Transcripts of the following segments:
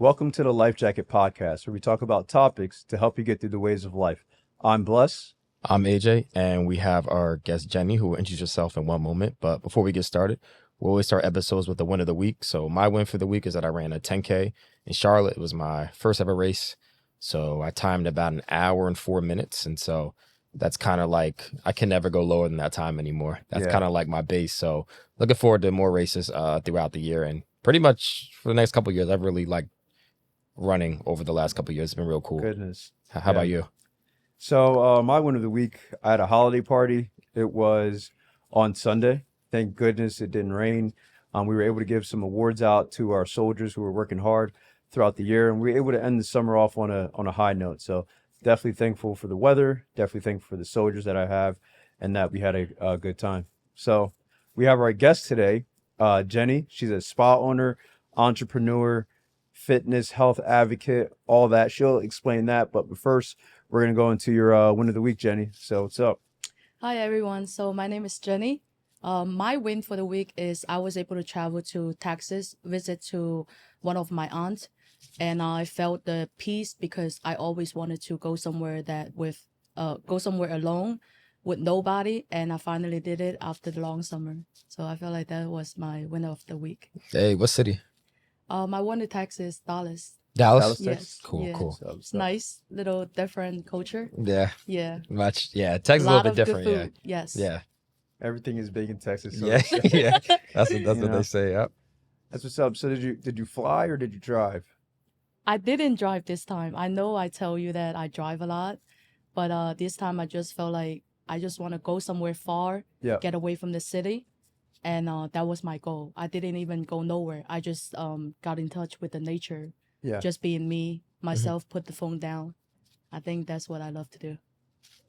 Welcome to the Life Jacket Podcast, where we talk about topics to help you get through the waves of life. I'm Bless. I'm AJ, and we have our guest Jenny, who will introduce herself in one moment. But before we get started, we always start episodes with the win of the week. So my win for the week is that I ran a 10K in Charlotte. It was my first ever race. So I timed about an hour and 4 minutes. And so that's kind of like, I can never go lower than that time anymore. That's Yeah. kind of like my base. So looking forward to more races throughout the year. And pretty much for the next couple of years, I've really liked running over the last couple of years. It's been real cool. Goodness. How Yeah. about you? So my win of the week, I had a holiday party. It was on Sunday. Thank goodness it didn't rain. We were able to give some awards out to our soldiers who were working hard throughout the year, and we were able to end the summer off on a high note. So definitely thankful for the weather. Definitely thankful for the soldiers that I have, and that we had a good time. So we have our guest today, Jenny. She's a spa owner, entrepreneur, fitness, health advocate, all that. She'll explain that. But first, we're going to go into your win of the week, Jenny. So what's up? Hi everyone. So my name is Jenny. My win for the week is I was able to travel to Texas, visit to one of my aunts, and I felt the peace because I always wanted to go somewhere go somewhere alone with nobody, and I finally did it after the long summer. So I felt like that was my win of the week. Hey, what city? I went to Texas, Dallas. Dallas? Dallas, Yes. Texas? Cool, Yeah. cool. So, It's nice, little different culture. Yeah, Yeah. much. Yeah, A Texas is a lot little bit of good different. food. Yes. Yeah, everything is big in Texas. So yeah, yeah. That's You what know? they say. Yep. that's what's up. So did you fly or did you drive? I didn't drive this time. I know I tell you that I drive a lot, but this time I just felt like I just want to go somewhere far, Yeah. get away from the city, and that was my goal. I didn't even go nowhere. I just got in touch with the nature, Yeah. just being me, myself, put the phone down. I think that's what I love to do.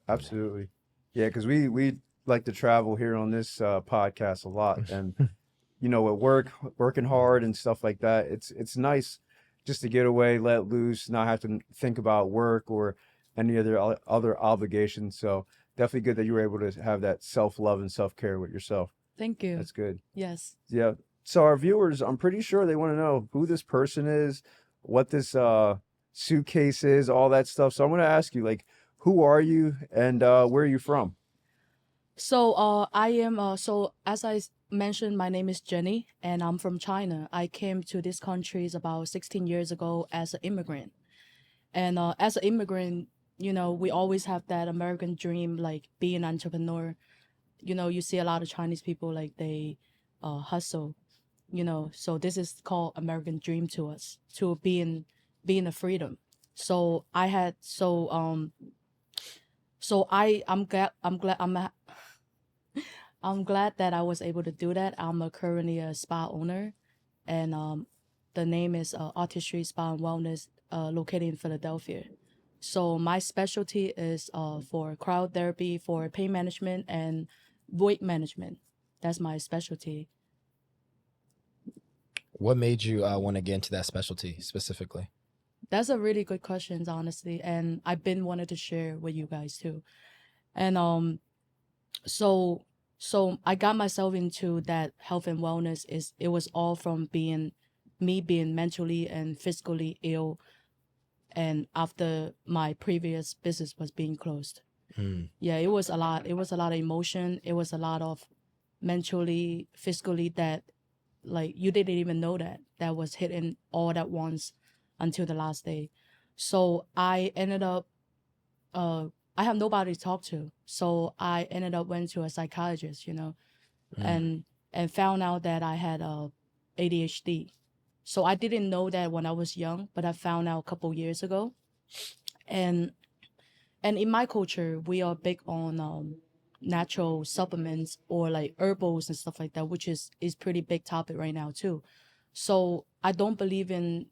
Absolutely. Yeah, because we like to travel here on this podcast a lot, and at working hard and stuff like that. It's nice just to get away, let loose, not have to think about work or any other obligations. So definitely good that you were able to have that self love and self care with yourself. Thank you. That's good. Yes. Yeah. So our viewers, I'm pretty sure they want to know who this person is, what this suitcase is, all that stuff. So I'm gonna ask you, like, who are you and where are you from? So I am so as mentioned, my name is Jenny, and I'm from China. I came to this country about 16 years ago as an immigrant. And as an immigrant, we always have that American dream, like being an entrepreneur. You see a lot of Chinese people like they hustle. So this is called American dream to us, to being a freedom. So I had so I'm glad that I was able to do that. I'm currently a spa owner, and the name is Artistry Spa and Wellness, located in Philadelphia. So my specialty is for crowd therapy, for pain management, and weight management. That's my specialty. What made you want to get into that specialty specifically? That's a really good question, honestly, and I've been wanted to share with you guys too. And so so I got myself into that health and wellness. Is It was all from being mentally and physically ill, and after my previous business was being closed. Mm. Yeah, it was a lot. It was a lot of emotion. It was a lot of mentally, physically, that like you didn't even know that was hitting all at once until the last day. So I ended up uh I have nobody to talk to. So I ended up went to a psychiatrist, Mm. and found out that I had ADHD. So I didn't know that when I was young, but I found out a couple years ago. And and in my culture, we are big on natural supplements or like herbals and stuff like that, which is pretty big topic right now too. So I don't believe in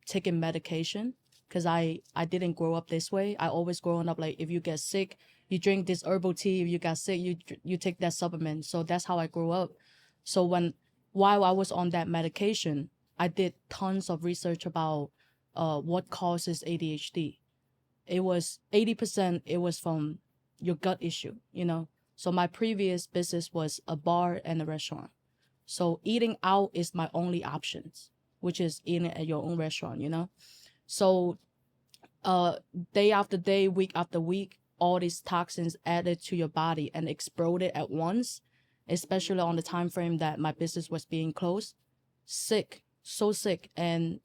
taking medication because I didn't grow up this way. I always growing up like if you get sick, you drink this herbal tea. If you got sick, you take that supplement. So that's how I grew up. So while I was on that medication, I did tons of research about what causes ADHD. It was 80%, it was from your gut issue. So my previous business was a bar and a restaurant. So eating out is my only options. which is eating at your own restaurant, you know. So day after day, week after week, all these toxins added to your body and exploded at once, especially on the time frame that my business was being closed. Sick, so sick, and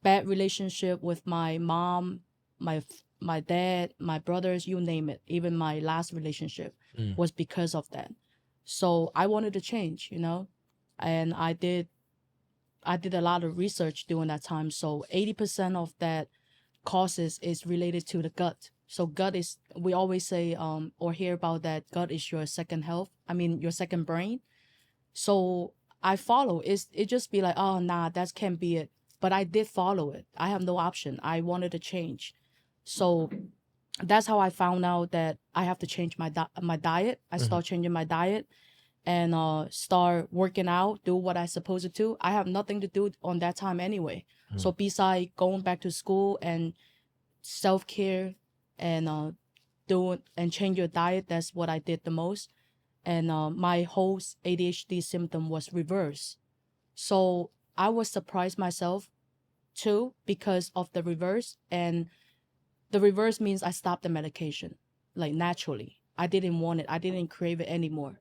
bad relationship with my mom, my dad, my brothers, you name it. Even my last relationship was because of that. So I wanted to change, you know, and I did a lot of research during that time. So 80% of that causes is related to the gut. So gut is, we always say or hear about that gut is your second health. I mean your second brain. So I follow. It just be like, oh nah, that can't be it. But I did follow it. I have no option. I wanted to change. So that's how I found out that I have to change my diet. I start changing my diet and start working out, do what I supposed to do. I have nothing to do on that time anyway. So besides going back to school and self-care and doing and change your diet, that's what I did the most. And my whole ADHD symptom was reversed. So I was surprised myself too because of the reverse. And the reverse means I stopped the medication, like naturally. I didn't want it. I didn't crave it anymore.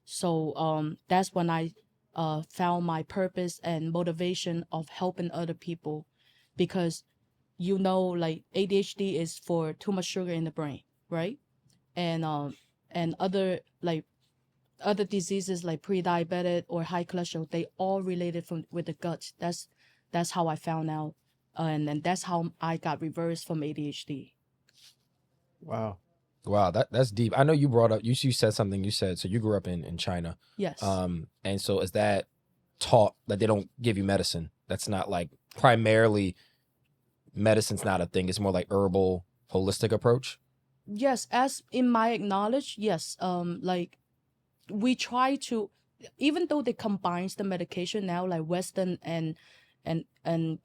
So that's when I found my purpose and motivation of helping other people, because you know, like ADHD is for too much sugar in the brain, right? And other diseases like pre-diabetic or high cholesterol, they all related from with the gut. That's how I found out, and that's how I got reversed from ADHD. Wow. Wow, that's deep. I know you brought up, you said something, you said, so you grew up in China. Yes. And so is that taught that they don't give you medicine? That's not like primarily medicine's not a thing. It's more like herbal, holistic approach. Yes, as in my knowledge, yes. Like we try to, even though they combines the medication now, like Western and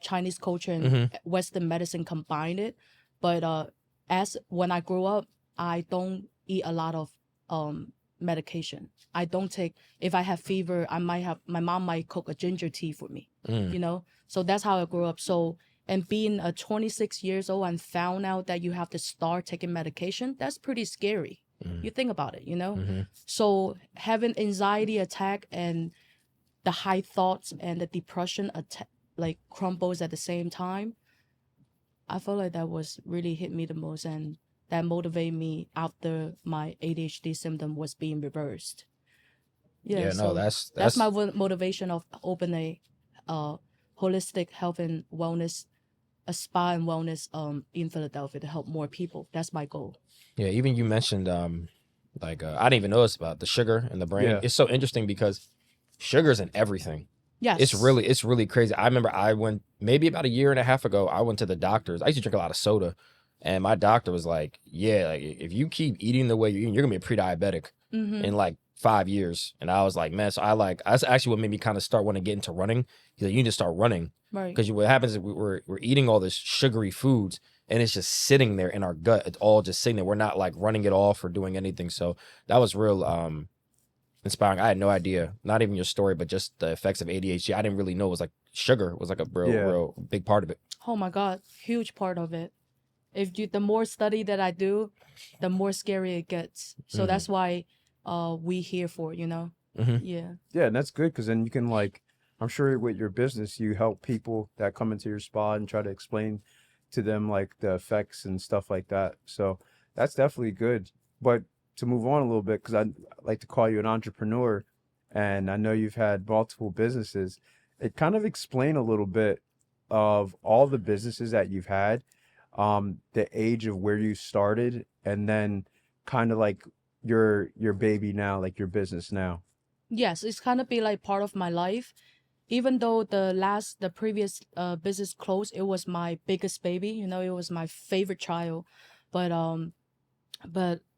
Chinese culture and Western medicine combined it, but as when I grew up, I don't eat a lot of medication. I don't take, if I have fever, my mom might cook a ginger tea for me, you know? So that's how I grew up. So, and being 26 years old and found out that you have to start taking medication, that's pretty scary. You think about it, you know? So having anxiety attack and the high thoughts and the depression attack, like crumbles at the same time, I felt like that was really hit me the most, and that motivated me after my ADHD symptom was being reversed. Yeah, No, so that's my motivation of open a holistic health and wellness, a spa and wellness in Philadelphia to help more people. That's my goal. yeah. Even you mentioned I didn't even know this about the sugar in the brain. Yeah. It's so interesting because sugar's in everything. Yes. It's really crazy. I remember I went maybe about a year and a half ago. I went to the doctor's. I used to drink a lot of soda, and my doctor was like, "Yeah, like if you keep eating the way you're eating, you're gonna be pre-diabetic in like 5 years." And I was like, "Man," so that's actually what made me kind of start wanting to get into running. He's like, "You need to start running." Right. Because what happens is we're eating all this sugary foods and it's just sitting there in our gut. It's all just sitting there. We're not like running it off or doing anything. So that was real inspiring. I had no idea, not even your story, but just the effects of ADHD. I didn't really know it was like sugar was like a real big part of it. Oh my God, huge part of it. The more study that I do, the more scary it gets. So that's why we here for, you know? Yeah. Yeah, and that's good because then you can like, I'm sure with your business, you help people that come into your spa and try to explain to them like the effects and stuff like that. So that's definitely good. But to move on a little bit, because I like to call you an entrepreneur, and I know you've had multiple businesses. It kind of explain a little bit of all the businesses that you've had, the age of where you started, and then kind of like your baby now, like your business now. Yes, it's kind of be like part of my life. Even though the previous business closed, it was my biggest baby. You know, it was my favorite child. But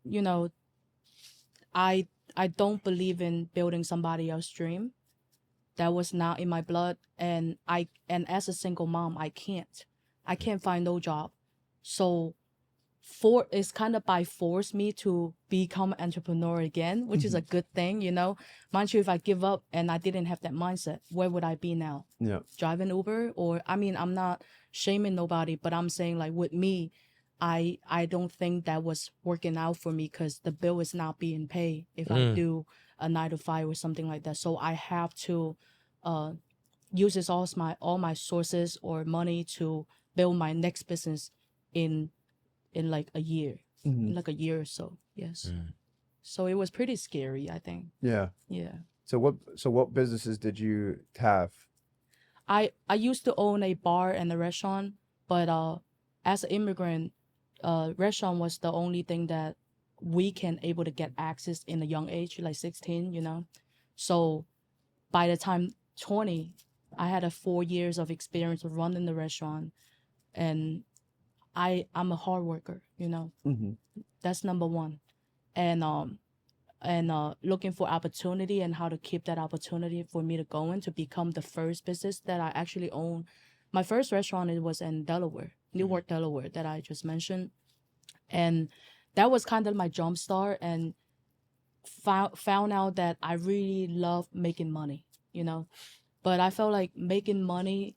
you know, I don't believe in building somebody else's dream. That was not in my blood, and as a single mom, I can't find no job. So it's kind of by force me to become an entrepreneur again, which is a good thing, you know. Mind you, if I give up and I didn't have that mindset, where would I be now? Yeah. Driving Uber? Or I mean, I'm not shaming nobody, but I'm saying like with me, I don't think that was working out for me because the bill is not being paid if I do a 9 to 5 or something like that. So I have to use all my sources or money to build my next business in like a year, in like a year or so. Yes. So it was pretty scary, I think. Yeah. Yeah. So what businesses did you have? I used to own a bar and a restaurant, but as an immigrant, restaurant was the only thing that we can able to get access in a young age, like 16, you know. So by the time 20, I had a 4 years of experience of running the restaurant, and I'm a hard worker, you know. That's number one. And looking for opportunity and how to keep that opportunity for me to go in to become the first business that I actually own. My first restaurant, it was in Delaware, Newark, Delaware, that I just mentioned. And that was kind of my jump start, and found out that I really love making money, you know. But I felt like making money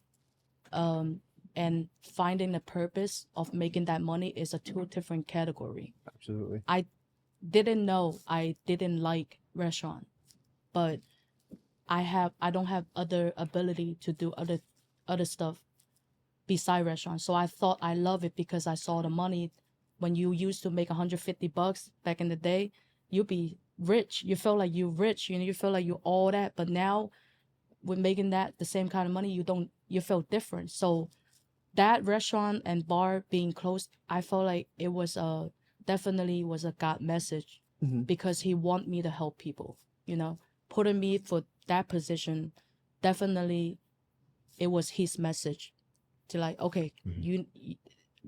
and finding the purpose of making that money is a two different category. Absolutely. I didn't know I didn't like restaurant, but I don't have other ability to do other stuff beside restaurant. So I thought I love it because I saw the money. When you used to make $150 back in the day, you'd be rich. You felt like you're rich, you know, you feel like you're all that. But now with making that the same kind of money, you feel different. So that restaurant and bar being closed, I felt like it was definitely was a God message, because he want me to help people, you know. Putting me for that position, definitely it was his message to like, okay, you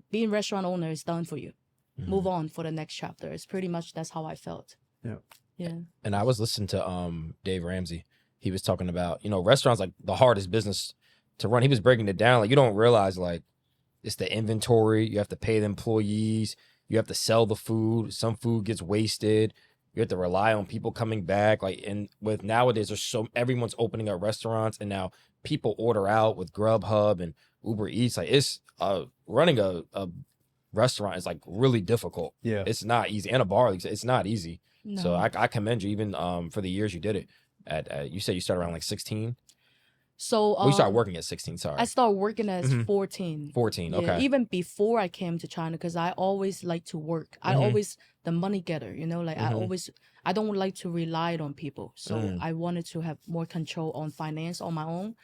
being restaurant owner is done for you. Move on for the next chapter. It's pretty much that's how I felt. Yeah. Yeah. And I was listening to Dave Ramsey. He was talking about, you know, restaurants like the hardest business to run. He was breaking it down. Like, you don't realize, like, it's the inventory. You have to pay the employees. You have to sell the food. Some food gets wasted. You have to rely on people coming back. Like, and with nowadays, everyone's opening up restaurants, and now people order out with Grubhub and Uber Eats. Like, it's running a restaurant is like really difficult. Yeah. It's not easy. And a bar, it's not easy. No. So I commend you, even for the years you did it. You said you started around like 16. So We started working at 16. Sorry, I started working at 14. 14. Yeah, Okay. even before I came to China, because I always like to work. I always the money getter, you know, like I don't like to rely on people. So I wanted to have more control on finance on my own.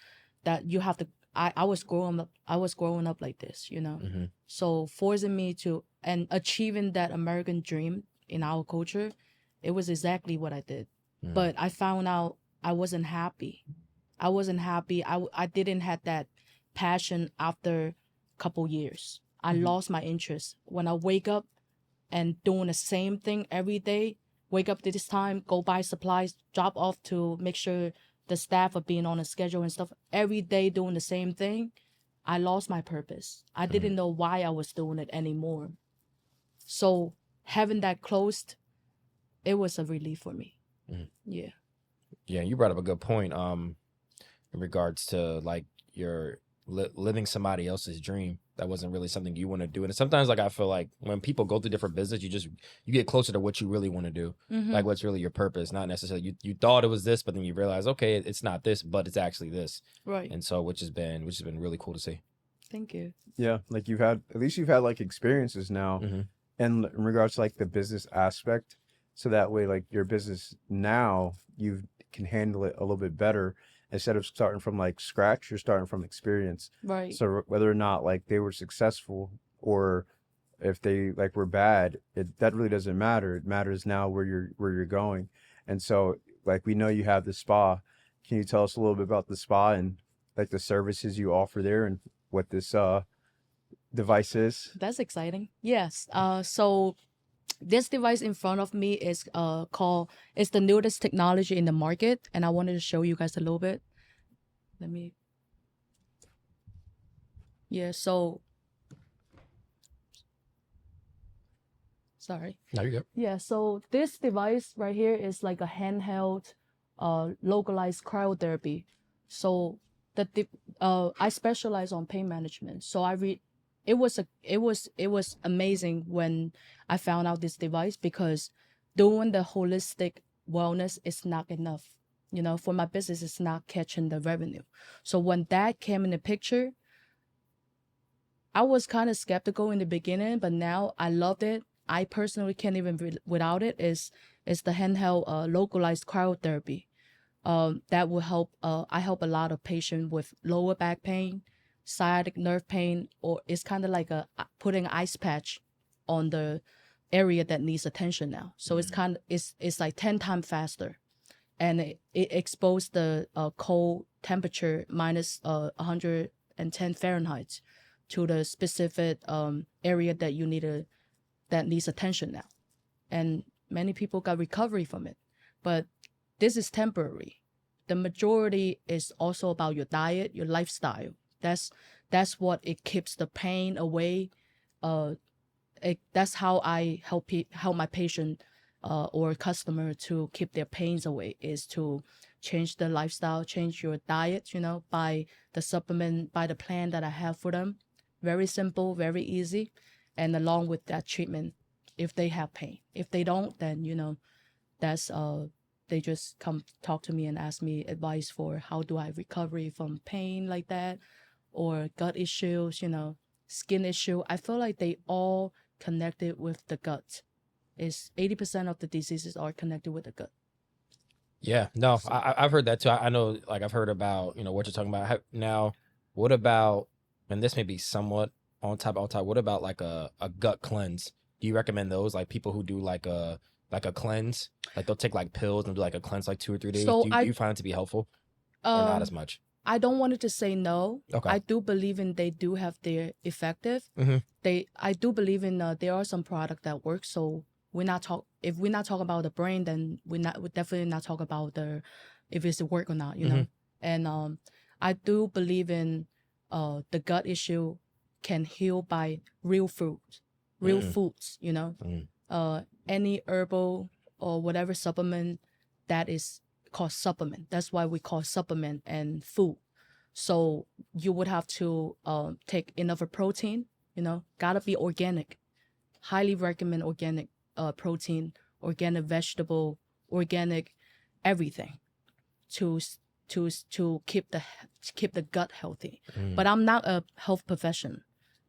That you have to. I was growing up like this, you know. So forcing me to and achieving that American dream in our culture, it was exactly what I did. But I found out I wasn't happy. I didn't have that passion after a couple years. I lost my interest. When I wake up and doing the same thing every day, wake up to this time, go buy supplies, drop off to make sure the staff are being on a schedule and stuff, every day doing the same thing, I lost my purpose. I didn't know why I was doing it anymore. So having that closed, it was a relief for me. Yeah. Yeah, you brought up a good point. In regards to like your living somebody else's dream that wasn't really something you want to do. And sometimes, like, I feel like when people go through different business, you get closer to what you really want to do, like what's really your purpose. Not necessarily you thought it was this, but then you realize, okay, it's not this, but it's actually this. Right. And so which has been really cool to see. Thank you. Yeah, like you've had like experiences now, and in regards to like the business aspect, so that way like your business now you can handle it a little bit better. Instead of starting from like scratch, you're starting from experience. Right. So whether or not like they were successful or if they like were bad, that really doesn't matter. It matters now where you're going. And so like we know you have the spa. Can you tell us a little bit about the spa and like the services you offer there and what this device is? That's exciting. Yes. So this device in front of me is it's the newest technology in the market, and I wanted to show you guys a little bit. So Sorry. No, you good. Yeah, so this device right here is like a handheld, localized cryotherapy. So I specialize on pain management. So it was amazing when I found out this device, because doing the holistic wellness is not enough. You know, for my business, it's not catching the revenue. So when that came in the picture, I was kind of skeptical in the beginning, but now I loved it. I personally can't even without it. Is the handheld localized cryotherapy. That will help. I help a lot of patients with lower back pain, sciatic nerve pain, or it's kind of like putting ice patch on the area that needs attention now. So it's like 10 times faster, and it exposes the cold temperature minus 110 Fahrenheit to the specific area that that needs attention now. And many people got recovery from it, but this is temporary. The majority is also about your diet, your lifestyle. That's what it keeps the pain away. That's how I help my patient or customer to keep their pains away, is to change the lifestyle, change your diet, by the supplement, by the plan that I have for them. Very simple, very easy. And along with that treatment, if they have pain. If they don't, then, that's they just come talk to me and ask me advice for how do I recover from pain like that, or gut issues, skin issue. I feel like they all connected with the gut. Is 80% of the diseases are connected with the gut. Yeah, no, I've heard that too. I know, like, I've heard about, what you're talking about. Now, what about, and this may be somewhat on top, what about like a gut cleanse? Do you recommend those? Like people who do like a cleanse, like they'll take like pills and do like a cleanse like 2 or 3 days. So do you find it to be helpful or not as much? I don't want it to say no. Okay. I do believe in they do have their effective. I do believe in there are some product that work. So if we're not talking about the brain, then we're definitely not talking about if it's work or not, And I do believe in the gut issue can heal by real foods, any herbal or whatever supplement that is called supplement. That's why we call supplement and food. So you would have to take enough of protein, gotta be organic. Highly recommend organic protein, organic vegetable, organic everything to keep the gut healthy. But I'm not a health professional.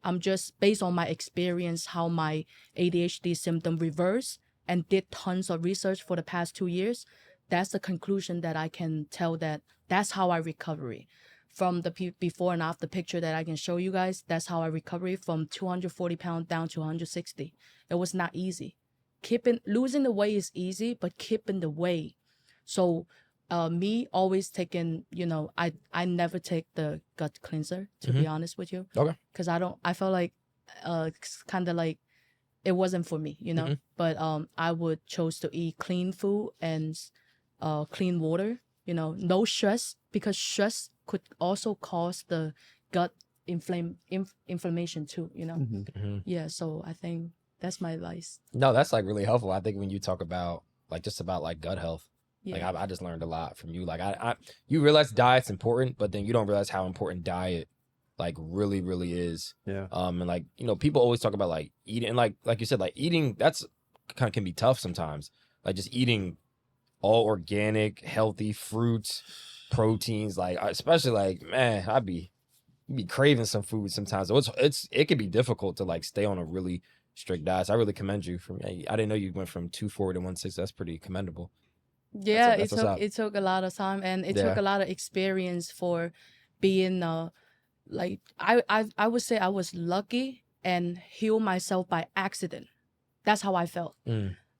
I'm just based on my experience how my ADHD symptom reversed, and did tons of research for the past 2 years. That's the conclusion that I can tell, that's how I recovery. From the before and after picture that I can show you guys, that's how I recovery from 240 pounds down to 160. It was not easy. Losing the weight is easy, but keeping the weight. So me always taking, I never take the gut cleanser, to be honest with you. Okay. Because I felt like it's kind of like it wasn't for me, But I would chose to eat clean food and clean water, no stress, because stress could also cause the gut inflammation too, Yeah, so I think that's my advice. No, that's like really helpful. I think when you talk about just about like gut health, Yeah. like I just learned a lot from you. Like you realize diet's important, but then you don't realize how important diet like really, really is. Yeah. And like, people always talk about like eating, and like you said, like eating, that's kind of can be tough sometimes. Like just eating all organic, healthy fruits, proteins, like especially like, man, you'd be craving some food sometimes. So it can be difficult to like stay on a really strict diet. So I really commend you I didn't know you went from 240 to 160. That's pretty commendable. Yeah, That's it took a lot of time, and it took a lot of experience for being like I would say I was lucky and healed myself by accident. That's how I felt.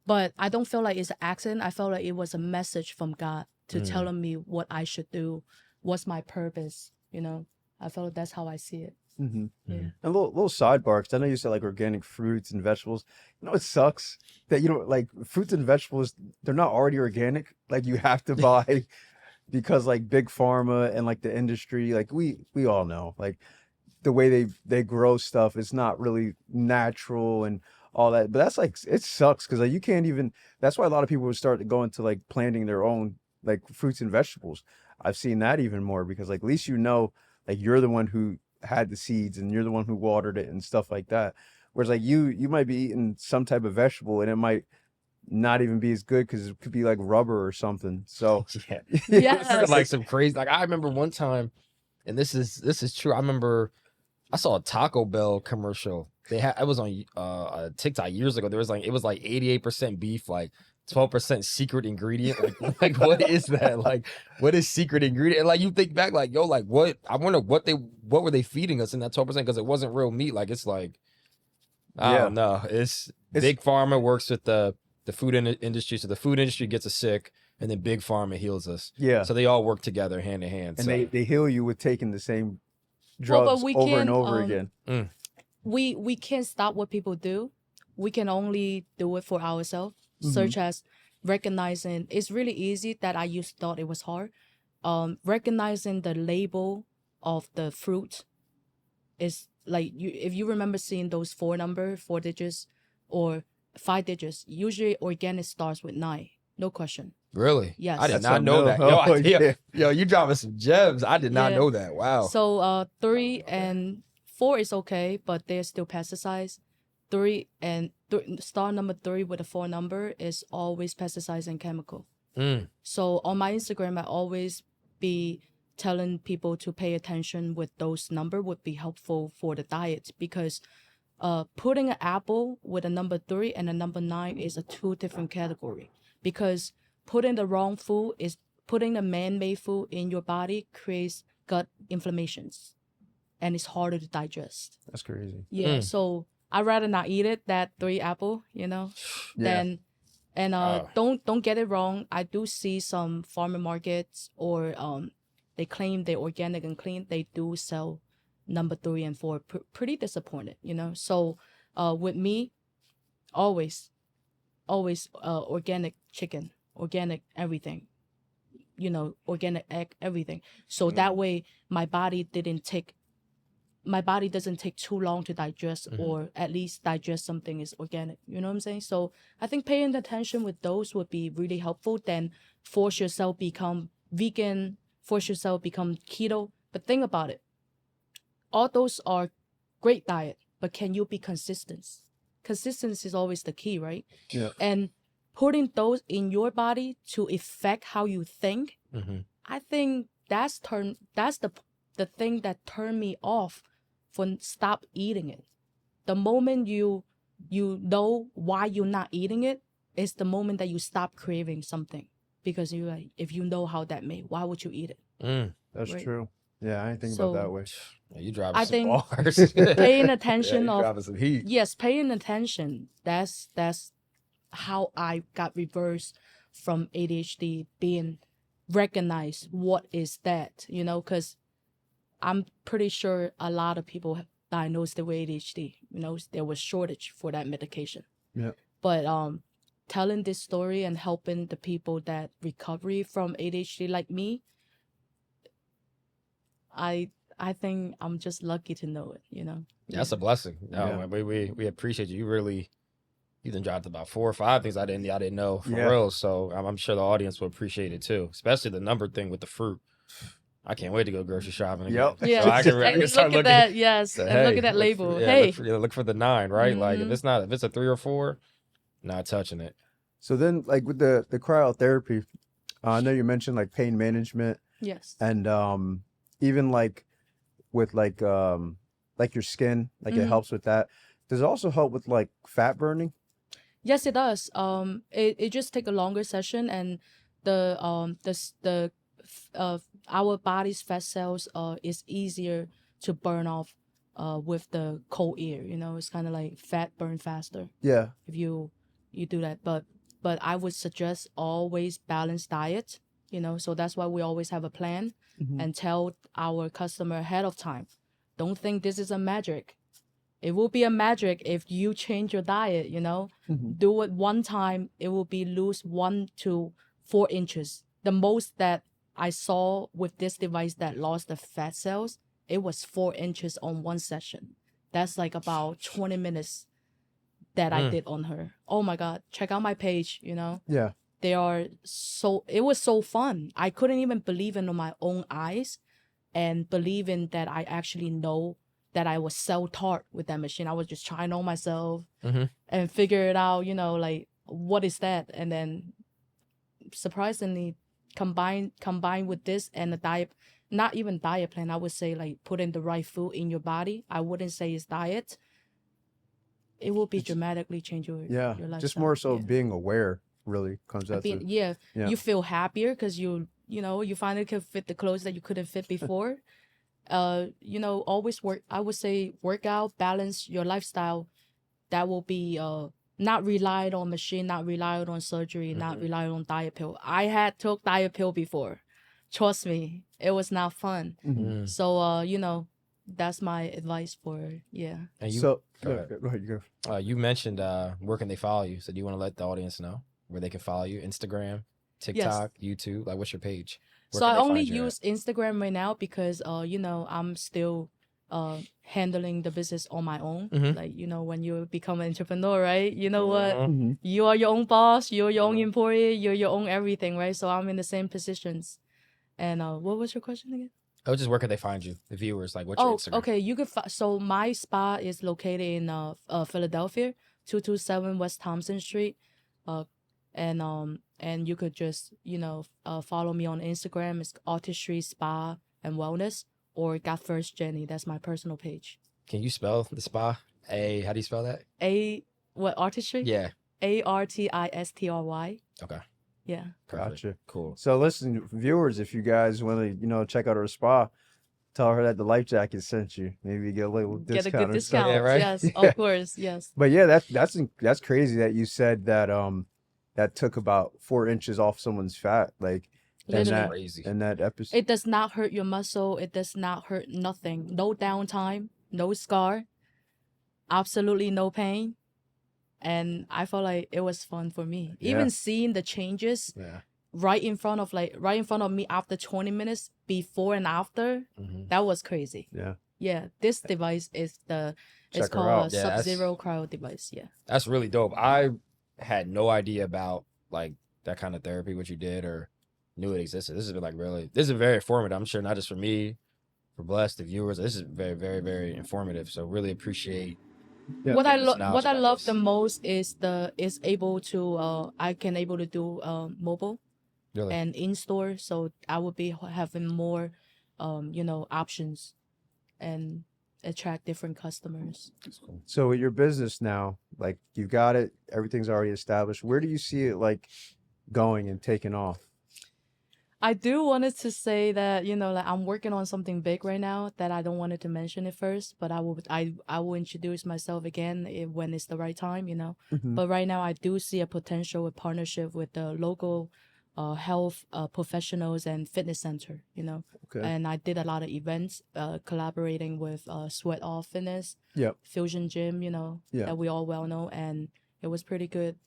But I don't feel like it's an accident. I felt like it was a message from God to telling me what I should do, what's my purpose. I felt like that's how I see it. Mm-hmm. Yeah. And a little sidebar, because I know you said like organic fruits and vegetables. It sucks that like fruits and vegetables, they're not already organic. Like you have to buy because like big pharma and like the industry, like we all know, like the way they grow stuff is not really natural, and all that. But that's like it sucks because like you can't even. That's why a lot of people would start to go into like planting their own like fruits and vegetables. I've seen that even more because like at least you know like you're the one who had the seeds and you're the one who watered it and stuff like that. Whereas like you might be eating some type of vegetable and it might not even be as good because it could be like rubber or something. So Yeah. Yes. Like some crazy. Like I remember one time, and this is true. I remember I saw a Taco Bell commercial. They had it was on TikTok years ago. There was like it was like 88% beef, like 12% secret ingredient. Like what is that? Like what is secret ingredient? And like you think back, like yo, like what? I wonder what were they feeding us in that 12% because it wasn't real meat. Like it's like I yeah, don't know. It's it's big pharma works with the food industry, so the food industry gets us sick, and then big pharma heals us. yeah, So they all work together hand in hand. and So they heal you with taking the same Well, but drugs we over and can over again. mm, we can't stop what people do. We can only do it for ourselves, Hmm. such as recognizing. It's really easy that I used to thought it was hard. Recognizing the label of the fruit is like you if you remember seeing those four digits or 5 digits. Usually organic starts with 9, no question. really, Yes. I did That's not something know new. that. Oh Yeah, yeah, yo, you dropping some gems. I did not Yeah. know that. Wow. So 3 and 4 is okay, but they're still pesticides. Star number 3 with a 4 number is always pesticides and chemical. Mm, So on my Instagram, I always be telling people to pay attention with those number would be helpful for the diet because putting an apple with a number 3 and a number 9 is a 2 different category because putting the wrong food is putting the man-made food in your body creates gut inflammations and it's harder to digest. that's crazy. Yeah, Mm. so I'd rather not eat it, that 3 apple, Yeah, than and Oh. don't get it wrong. I do see some farmer markets or they claim they're organic and clean. They do sell number 3 and 4. Pretty disappointed. So with me, always organic chicken, organic everything. Organic egg, everything. So that way my body doesn't take too long to digest or at least digest something is organic. You know what I'm saying? So I think paying attention with those would be really helpful. Then force yourself become vegan, force yourself become keto. But think about it. All those are great diet, but can you be consistent? Consistency is always the key, right? yeah, And putting those in your body to affect how you think, Mhm. I think that's the thing that turned me off from stop eating it. The moment you know why you're not eating it is the moment that you stop craving something because you like if you know how that made, why would you eat it? Mm. that's Right. true. Yeah, I didn't think about that So way. Yeah, you dropping I some think bars. paying Yeah, attention you of dropping some heat. yes, paying attention. That's how I got reversed from ADHD being recognized. What is that? Because I'm pretty sure a lot of people diagnosed with ADHD. There was shortage for that medication. Yeah, But telling this story and helping the people that recovery from ADHD like me, I think I'm just lucky to know it. That's Yeah. a blessing. No, yeah, man, we appreciate you. You done dropped about 4 or 5 things I didn't know for yeah. real. So I'm sure the audience will appreciate it too, especially the number thing with the fruit. I can't wait to go grocery shopping again. Yep. Yeah, So I can and start look at looking. that. Yes, So, and look hey, at that look label. For, yeah, Hey. look for the 9, right? Like if Mhm. it's a 3 or 4, not touching it. So then, like with the cryotherapy, I know you mentioned like pain management Yes. and even like with like your skin, like it Mhm. helps with that. Does it also help with like fat burning? Yes, it does. It just take a longer session, and our body's fat cells is easier to burn off with the cold air. It's kind of like fat burn faster Yeah. if you do that. But I would suggest always balanced diet. So that's why we always have a plan Mhm. and tell our customer ahead of time. Don't think this is a magic. It will be a magic if you change your diet. Mhm. Do it one time, it will be lose 1 to 4 inches. The most that I saw with this device that lost the fat cells, it was 4 inches on one session. That's like about 20 minutes that I did on her. Oh my God, check out my page, you know. Yeah. It was so fun. I couldn't even believe in my own eyes and believe in that I actually know that I was self-taught with that machine. I was just trying on myself and figure it out, you know, like what is that? And then surprisingly combined with this and the diet, not even diet plan, I would say like putting the right food in your body. I wouldn't say it's diet. It will be dramatically change your lifestyle. Just more so being aware really comes out to you feel happier because you know you finally can fit the clothes that you couldn't fit before. You know, always I would say work out, balance your lifestyle. That will be not relied on machine, not relied on surgery, not relied on diet pill. I had took diet pill before. Trust me, it was not fun. So you know, that's my advice for And you, so go ahead. You go. You mentioned where can they follow you? So do you want to let the audience know where they can follow you? Instagram, TikTok, YouTube. Like, what's your page? Where So can I they only find you use Instagram right now because you know, I'm still handling the business on my own. Like, you know, when you become an entrepreneur, right? You know what? You are your own boss, you're your own employee, you're your own everything, right? So I'm in the same positions. And what was your question again? Oh, just where can they find you? The viewers, like, what's your Instagram? Okay. You could so my spa is located in Philadelphia, 227 West Thompson Street. And you could just, you know, follow me on Instagram. It's Artistry Spa and Wellness, or Got First Jenny. That's my personal page. Can you spell the spa? How do you spell that? Artistry? Yeah. ARTISTRY. Okay. Yeah. Perfect. Gotcha. Cool. So listen, viewers, if you guys want to, you know, check out her spa, tell her that the life jacket sent you. Maybe get a little discount. Get a good or discount. something. Yeah, right? Yes, of course. Yes. But yeah, that's crazy that you said that that took about 4 inches off someone's fat, like in Literally. Crazy. that episode. It does not hurt your muscle. It does not hurt nothing. No downtime, no scar, absolutely no pain. And I felt like it was fun for me. Even seeing the changes right in front of me after 20 minutes, before and after, that was crazy. Yeah. Yeah, this device is it's Check her out. called a Sub-Zero cryo device. Yeah. That's really dope. I had no idea about like that kind of therapy, what you did, or knew it existed. This is very informative. I'm sure not just for me, for Bless, the viewers. This is very, very, very informative. So really appreciate. Yeah. What I knowledge about love this. the most is able to I can able to do mobile Really? and in store, so I would be having more you know, options and attract different customers. So with your business now, like you got it, everything's already established. Where do you see it like going and taking off? I do wanted to say that, you know, like I'm working on something big right now that I don't wanted to mention it first, but I will introduce myself again when it's the right time, you know. But right now I do see a potential with partnership with the local health professionals and fitness center, you know. Okay. And I did a lot of events collaborating with Sweat Off Fitness, Fusion Gym, you know, that we all well know, and it was pretty good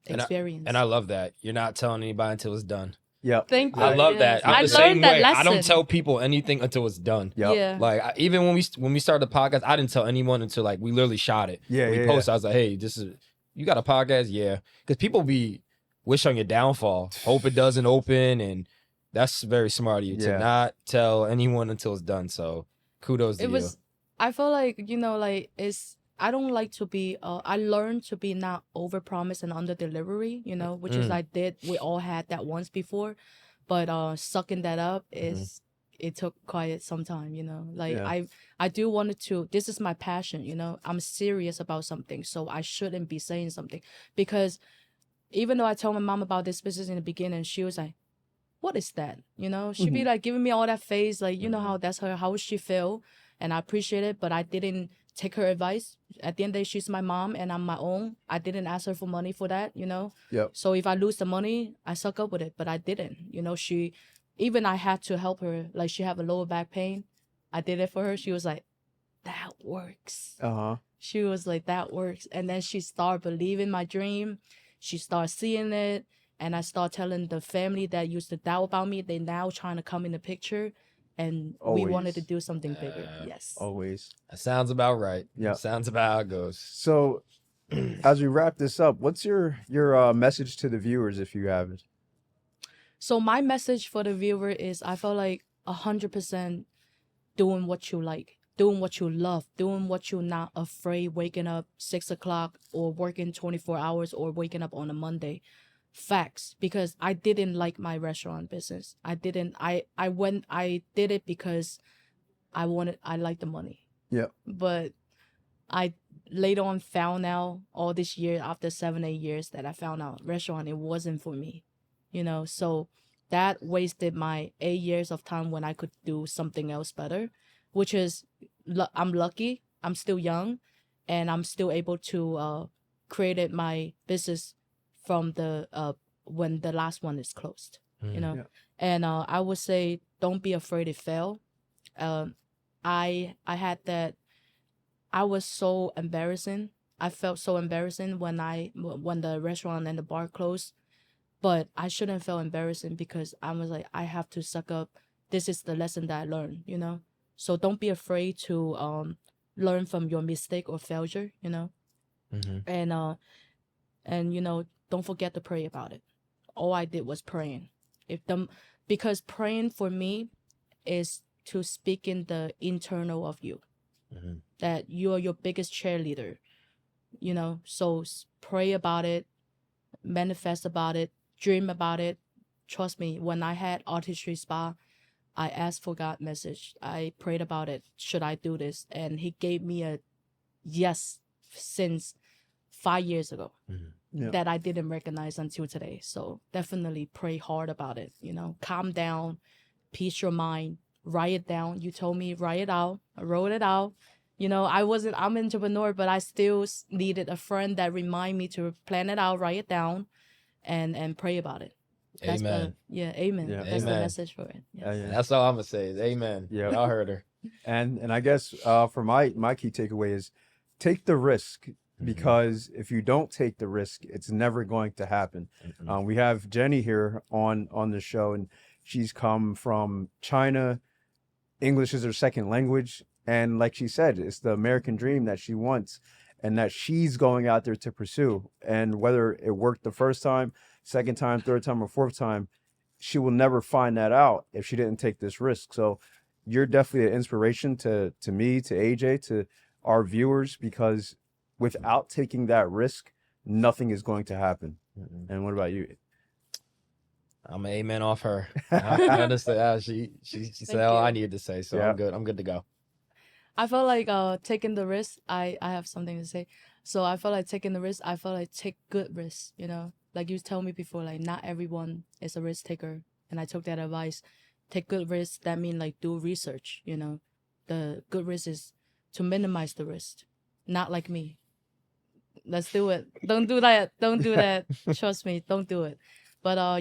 experience. And I love that. You're not telling anybody until it's done. Yeah. Thank you. I love Yes. that. I'm I the same learned that way. I don't lesson. tell people anything until it's done. Yep. Yeah. Like even when we started the podcast, I didn't tell anyone until like we literally shot it. Yeah, When we posted. I was like, hey, you got a podcast? Yeah. Because people be wish on your downfall, hope it doesn't open, and that's very smart of you to not tell anyone until it's done. So kudos to you. I feel like, you know, like I don't like to be I learned to be not over promise and under delivery, you know, which is we all had that once before, but sucking that up it took quite some time, you know. Like I do wanted to, this is my passion, you know. I'm serious about something, so I shouldn't be saying something, because even though I told my mom about this business in the beginning, she was like, what is that? You know, she'd be like giving me all that face, like, you know how that's her, how would she feel? And I appreciate it, but I didn't take her advice. At the end of the day, she's my mom and I'm my own. I didn't ask her for money for that, you know? Yep. So if I lose the money, I suck up with it, but I didn't. You know, I had to help her. Like, she have a lower back pain. I did it for her. She was like, that works. She was like, that works. And then she started believing my dream. She started seeing it. And I started telling the family that used to doubt about me. They now trying to come in the picture. And we wanted to do something bigger. Yes. Always. That sounds about right. Yeah. Sounds about how it goes. So as we wrap this up, what's your message to the viewers if you have it? So my message for the viewer is I feel like 100% doing what you like, doing what you love, doing what you're not afraid waking up 6 o'clock or working 24 hours or waking up on a Monday. Facts, because I didn't like my restaurant business. I didn't. I did it because I liked the money. Yeah. But I later on found out all this year after 7, 8 years that I found out restaurant it wasn't for me, so that wasted my 8 years of time when I could do something else better, which is I'm lucky I'm still young and I'm still able to create my business from the when the last one is closed, Yeah. and I would say don't be afraid to fail. I had that. I was so embarrassing. I felt so embarrassing when the restaurant and the bar closed, but I shouldn't feel embarrassing because I was like I have to suck up. This is the lesson that I learned. So don't be afraid to learn from your mistake or failure. Mm-hmm. And don't forget to pray about it. All I did was praying. Because praying for me is to speak in the internal of you. Mm-hmm. That you are your biggest cheerleader, so pray about it, manifest about it, dream about it. Trust me, when I had artistry spa, I asked for God message. I prayed about it. Should I do this? And he gave me a yes since 5 years ago Yeah. that I didn't recognize until today. So definitely pray hard about it. Calm down, peace your mind, write it down. You told me write it out. I wrote it out. I'm an entrepreneur, but I still needed a friend that remind me to plan it out, write it down, and pray about it. That's Amen. Amen. Yeah. That's the Amen. message for it. Yes. Yeah. That's all I'm gonna say is amen. Yeah. Y'all heard her. And I guess for my key takeaway is take the risk, because if you don't take the risk, it's never going to happen. Mm-hmm. We have Jenny here on the show, and she's come from China. English is her second language, and like she said, it's the American dream that she wants and that she's going out there to pursue. And whether it worked the first time, second time, third time, or fourth time, she will never find that out if she didn't take this risk. So you're definitely an inspiration to me, to AJ, to our viewers, because without taking that risk, nothing is going to happen. Mm-hmm. And what about you? I'm an amen off her. I understand. She said Thank all you. I needed to say, so Yeah. I'm good. I'm good to go. I felt like taking the risk. I have something to say. So I felt like taking the risk. I felt like take good risks. Like you told me before, like not everyone is a risk taker, and I took that advice. Take good risks. That means like do research. The good risk is to minimize the risk. Not like me. Let's do it. Don't do that. Don't do that. Trust me. Don't do it. But I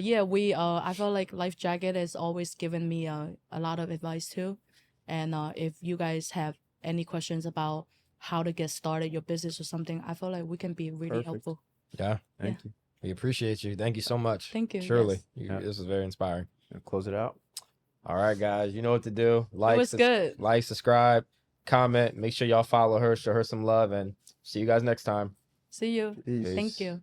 felt like Life Jacket has always given me a lot of advice too. And if you guys have any questions about how to get started your business or something, I feel like we can be really Perfect. helpful. Yeah. Thank you. We appreciate you. Thank you so much. Thank you. Truly. Yes. Yeah. This was very inspiring. Close it out. All right, guys. You know what to do. It was good. Like, subscribe, comment. Make sure y'all follow her, show her some love, and see you guys next time. See you. Peace. Thank you.